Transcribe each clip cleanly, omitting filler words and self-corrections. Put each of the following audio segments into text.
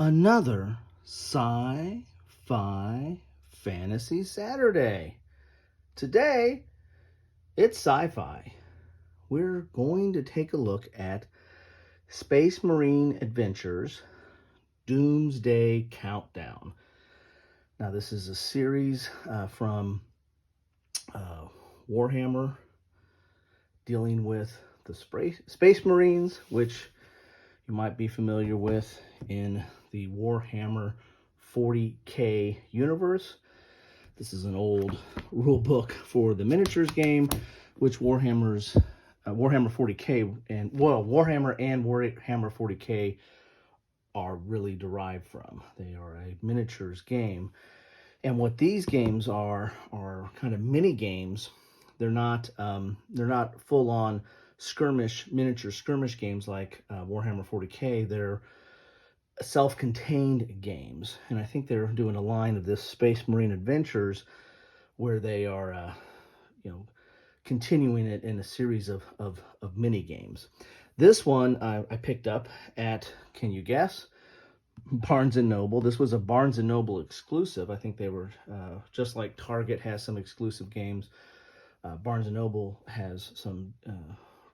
another Sci-Fi Fantasy Saturday. Today, it's sci-fi. We're going to take a look at Space Marine Adventures Doomsday Countdown. Now, this is a series from Warhammer dealing with the Space Marines, which you might be familiar with in the Warhammer 40k universe. This is an old rule book for the miniatures game, which Warhammer 40k and Warhammer 40k are really derived from. They are a miniatures game, and what these games are kind of mini games. They're not full on miniature skirmish games like Warhammer 40k. They're self-contained games, and I think they're doing a line of this Space Marine Adventures where they are continuing it in a series of mini games. This one I picked up at, can you guess, Barnes & Noble. This was a Barnes & Noble exclusive. I think they were just like Target has some exclusive games. Barnes & Noble has some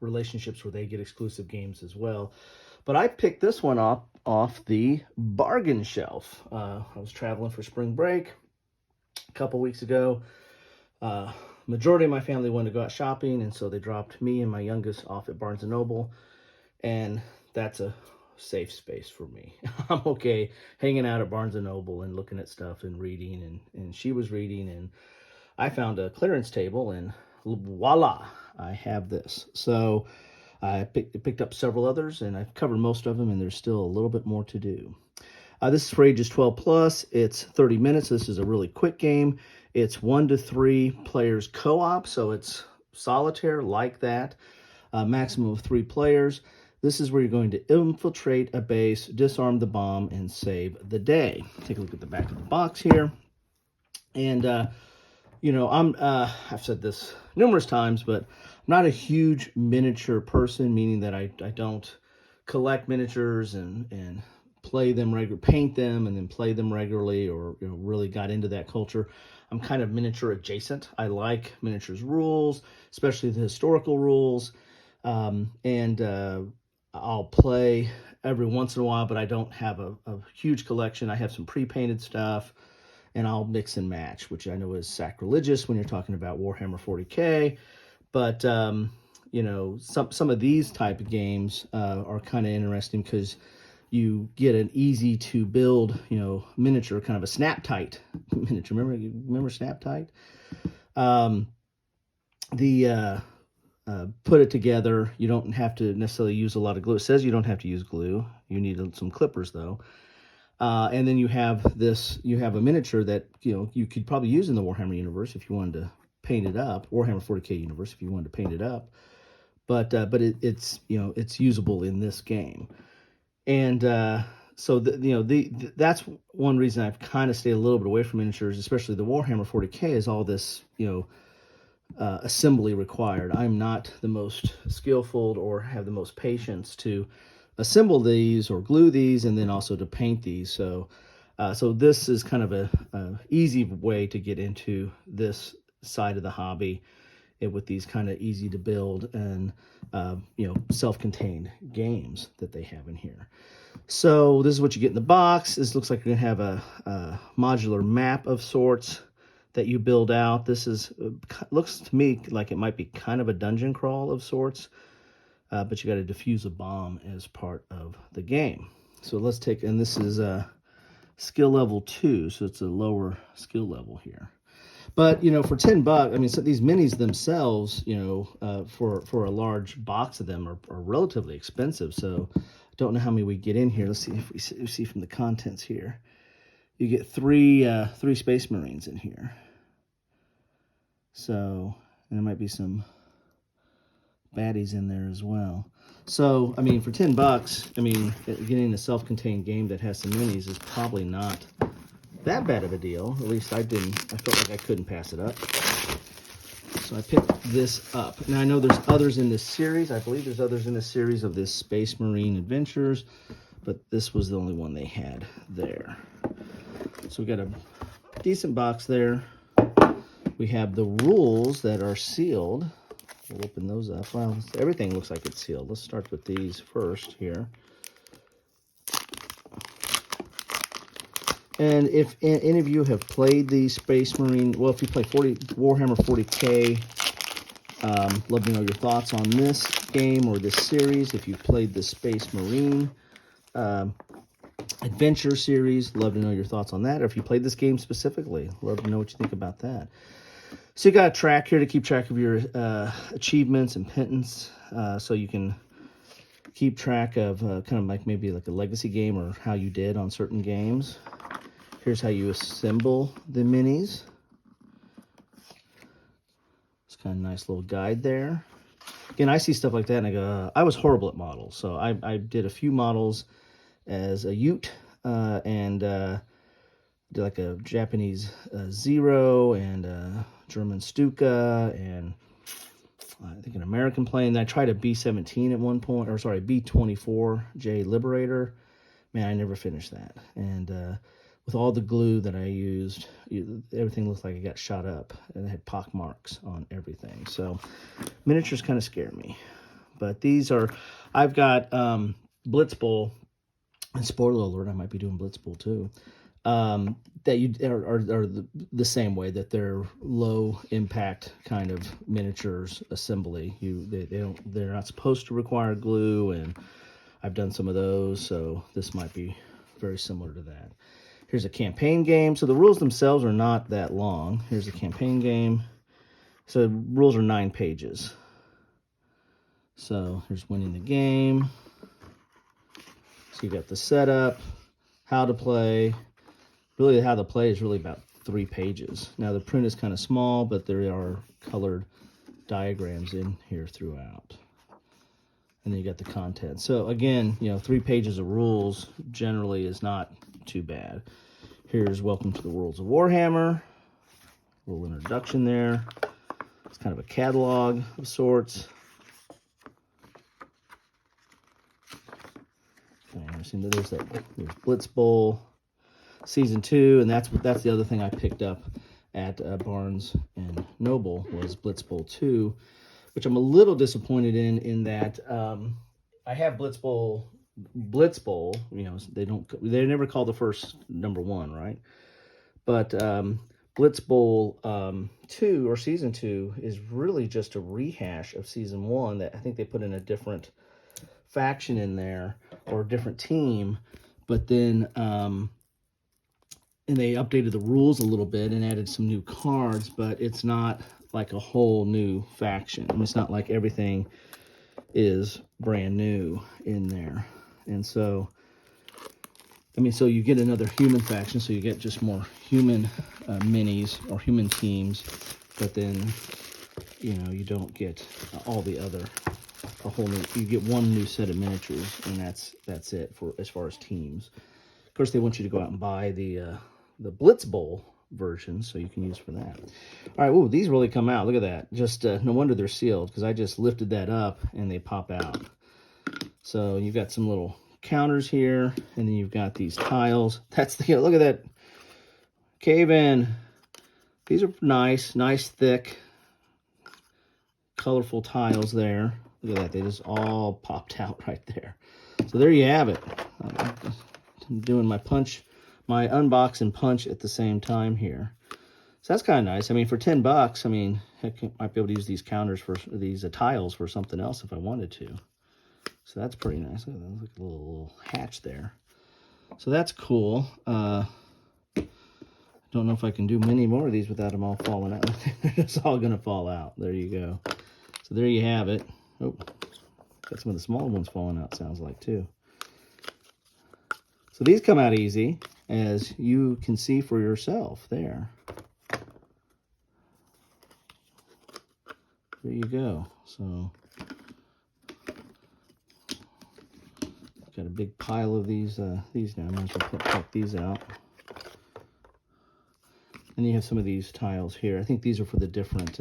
relationships where they get exclusive games as well. But I picked this one up off the bargain shelf. I was traveling for spring break a couple weeks ago. Majority of my family wanted to go out shopping, and so they dropped me and my youngest off at Barnes & Noble, and that's a safe space for me. I'm okay hanging out at Barnes & Noble and looking at stuff and reading, and she was reading, and I found a clearance table, and voila, I have this. So I picked up several others, and I've covered most of them, and there's still a little bit more to do. This is for ages 12 plus. It's 30 minutes. This is a really quick game. It's 1 to 3 players co-op, so it's solitaire like that. Maximum of 3 players. This is where you're going to infiltrate a base, disarm the bomb, and save the day. Take a look at the back of the box here. And, I've said this numerous times, but I'm not a huge miniature person, meaning that I don't collect miniatures and play them paint them and then play them regularly, or really got into that culture. I'm kind of miniature adjacent. I like miniatures rules, especially the historical rules, and I'll play every once in a while, but I don't have a huge collection. I have some pre-painted stuff, and I'll mix and match, which I know is sacrilegious when you're talking about Warhammer 40k. But some of these type of games are kind of interesting because you get an easy to build, miniature, kind of a snap tight miniature. Remember snap tight? Put it together. You don't have to necessarily use a lot of glue. It says you don't have to use glue. You need some clippers though. And then you have a miniature that, you could probably use in the Warhammer universe if you wanted to paint it up, Warhammer 40k universe if you wanted to paint it up. But it's usable in this game. And so that's one reason I've kind of stayed a little bit away from miniatures, especially the Warhammer 40k, is all this, assembly required. I'm not the most skillful or have the most patience to assemble these or glue these, and then also to paint these. So this is kind of a easy way to get into this side of the hobby, with these kind of easy to build and self-contained games that they have in here. So this is what you get in the box. This looks like you're gonna have a modular map of sorts that you build out. This looks to me like it might be kind of a dungeon crawl of sorts, but you got to defuse a bomb as part of the game. So let's take, and this is skill level 2, so it's a lower skill level here. But for $10, so these minis themselves, for a large box of them are relatively expensive. So I don't know how many we get in here. Let's see if we see from the contents here. You get three Space Marines in here. So, and there might be some baddies in there as well. So, for $10, getting a self-contained game that has some minis is probably not that bad of a deal. At least I felt like I couldn't pass it up. So I picked this up. Now I know there's others in this series. I believe there's others in this series of this Space Marine Adventures. but this was the only one they had there. So we got a decent box there. We have the rules that are sealed. We'll open those up. Well, everything looks like it's sealed. Let's start with these first here. And if any of you have played the Space Marine, well, if you play Warhammer 40k, love to know your thoughts on this game or this series. If you've played the Space Marine Adventure series, love to know your thoughts on that. Or if you played this game specifically, love to know what you think about that. So you got a track here to keep track of your achievements and penance, so you can keep track of kind of like maybe like a legacy game or how you did on certain games. Here's how you assemble the minis. It's kind of a nice little guide there. Again, I see stuff like that and I go, I was horrible at models. So I did a few models as a Ute and did like a Japanese Zero and a German Stuka and I think an American plane. Then I tried a B-17 at one point, or sorry, B-24J Liberator. Man, I never finished that. And with all the glue that I used, everything looked like it got shot up, and it had pock marks on everything. So miniatures kind of scare me. But these are, I've got Blitz Bowl, and spoiler alert, I might be doing Blitz Bowl too, that you are the same way, that they're low impact kind of miniatures assembly. They're not supposed to require glue, and I've done some of those, so this might be very similar to that. Here's a campaign game. So the rules themselves are not that long. Here's a campaign game. So the rules are 9 pages. So here's winning the game. So you got the setup, how to play. Really, how to play is really about 3 pages. Now the print is kind of small, but there are colored diagrams in here throughout. And then you got the content. So again, 3 pages of rules generally is not too bad. Here's Welcome to the Worlds of Warhammer. A little introduction there. It's kind of a catalog of sorts. Okay, there's Blitz Bowl Season 2, and that's the other thing I picked up at Barnes and Noble was Blitz Bowl 2, which I'm a little disappointed in that I have Blitz Bowl, they never call the first number 1, right? But Blitz Bowl 2 or Season 2 is really just a rehash of Season 1 that I think they put in a different faction in there or a different team, but then and they updated the rules a little bit and added some new cards, but it's not like a whole new faction. I mean, it's not like everything is brand new in there. And so, so you get another human faction, so you get just more human minis or human teams, but then, you don't get all the other, you get one new set of miniatures, and that's it for as far as teams. Of course, they want you to go out and buy the Blitz Bowl version, so you can use for that. All right, ooh, these really come out. Look at that. Just no wonder they're sealed, because I just lifted that up and they pop out. So you've got some little counters here, and then you've got these tiles. That's look at that cave-in. These are nice, thick, colorful tiles there. Look at that. They just all popped out right there. So there you have it. I'm doing my unbox and punch at the same time here. So that's kind of nice. I mean, for $10, heck, I might be able to use these counters for these tiles for something else if I wanted to. So that's pretty nice. Look at that. Like a little hatch there. So that's cool. Don't know if I can do many more of these without them all falling out. It's all going to fall out. There you go. So there you have it. Oh, got some of the smaller ones falling out, sounds like, too. So these come out easy, as you can see for yourself there. There you go. So got a big pile of these now. I might as well pluck these out. And you have some of these tiles here. I think these are for the different,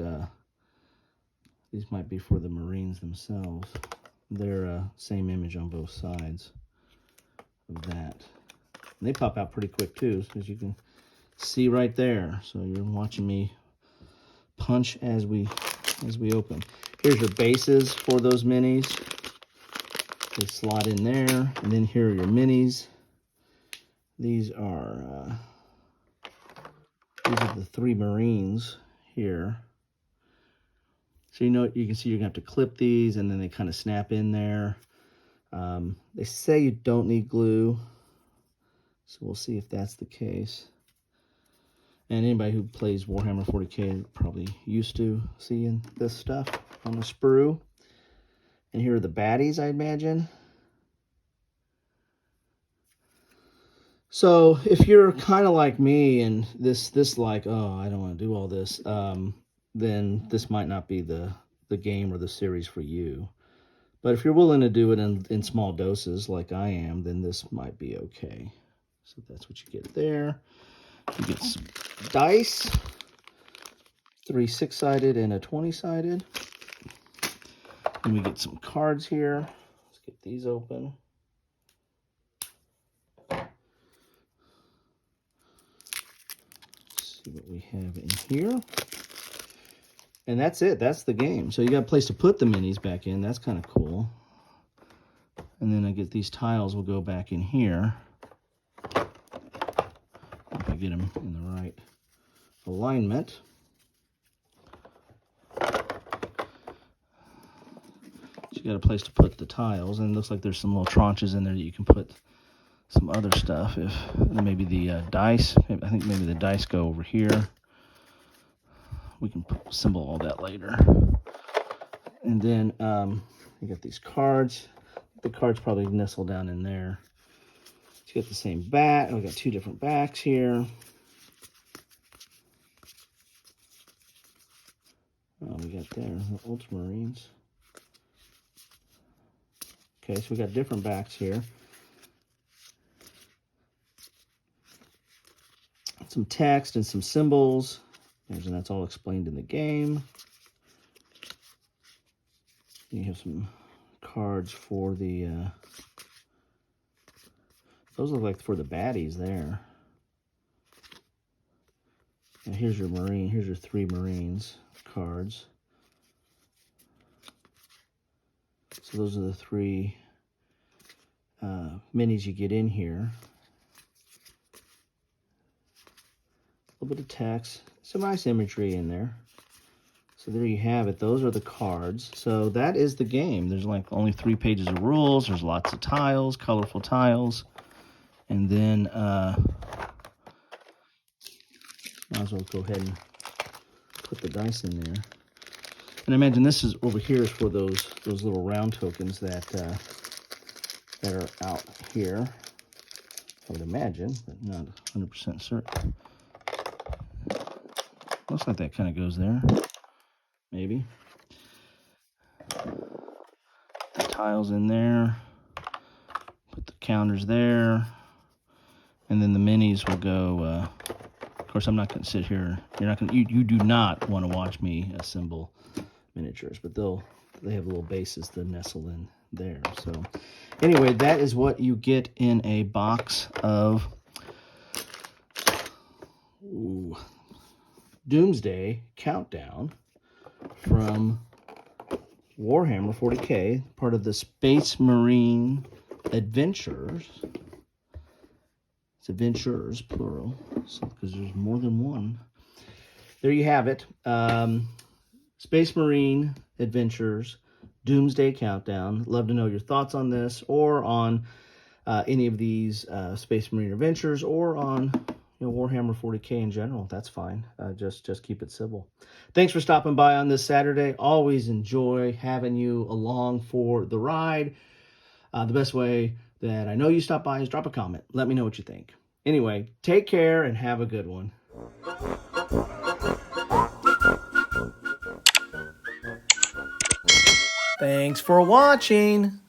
these might be for the Marines themselves. They're same image on both sides. of that. And they pop out pretty quick too, as you can see right there. So you're watching me punch as we open. Here's your bases for those minis. They slot in there, and then here are your minis. These are the 3 Marines here. So you can see you're gonna have to clip these, and then they kind of snap in there. They say you don't need glue, so we'll see if that's the case. And anybody who plays Warhammer 40k probably used to seeing this stuff on the sprue. And here are the baddies, I imagine. So if you're kind of like me and this like, oh, I don't want to do all this, then this might not be the game or the series for you. But if you're willing to do it in small doses like I am, then this might be okay. So that's what you get there. You get some dice, 3 6-sided and a 20-sided. And we get some cards here. Let's get these open. See what we have in here. And that's it. That's the game. So you got a place to put the minis back in. That's kind of cool. And then I get these tiles will go back in here. If I get them in the right alignment. So you got a place to put the tiles. And it looks like there's some little tranches in there that you can put some other stuff. If maybe the dice. I think maybe the dice go over here. We can assemble all that later. And then you got these cards. The cards probably nestle down in there. So you got the same back. We got 2 different backs here. Oh, we got there the Ultramarines. Okay, so we got different backs here. Some text and some symbols. And that's all explained in the game. You have some cards for the, those look like for the baddies there. And here's your Marine, here's your 3 Marines cards. So those are the 3 minis you get in here. A little bit of text, some nice imagery in there. So there you have it. Those are the cards. So that is the game. There's like only 3 pages of rules. There's lots of tiles, colorful tiles. And then might as well go ahead and put the dice in there. And I imagine this is over here is for those little round tokens that are out here. I would imagine, but not 100% certain. Looks like that kind of goes there. Maybe. The tiles in there. Put the counters there. And then the minis will go. Of course, I'm not going to sit here. You do not want to watch me assemble miniatures, but they have little bases to nestle in there. So anyway, that is what you get in a box of Doomsday Countdown from Warhammer 40k, part of the Space Marine Adventures. It's adventures, plural, because there's more than one. There you have it. Space Marine Adventures, Doomsday Countdown. Love to know your thoughts on this, or on any of these Space Marine Adventures, or on Warhammer 40k in general. That's fine. Just keep it civil. Thanks for stopping by on this Saturday. Always enjoy having you along for the ride. The best way that I know you stop by is drop a comment. Let me know what you think. Anyway, take care and have a good one. Thanks for watching.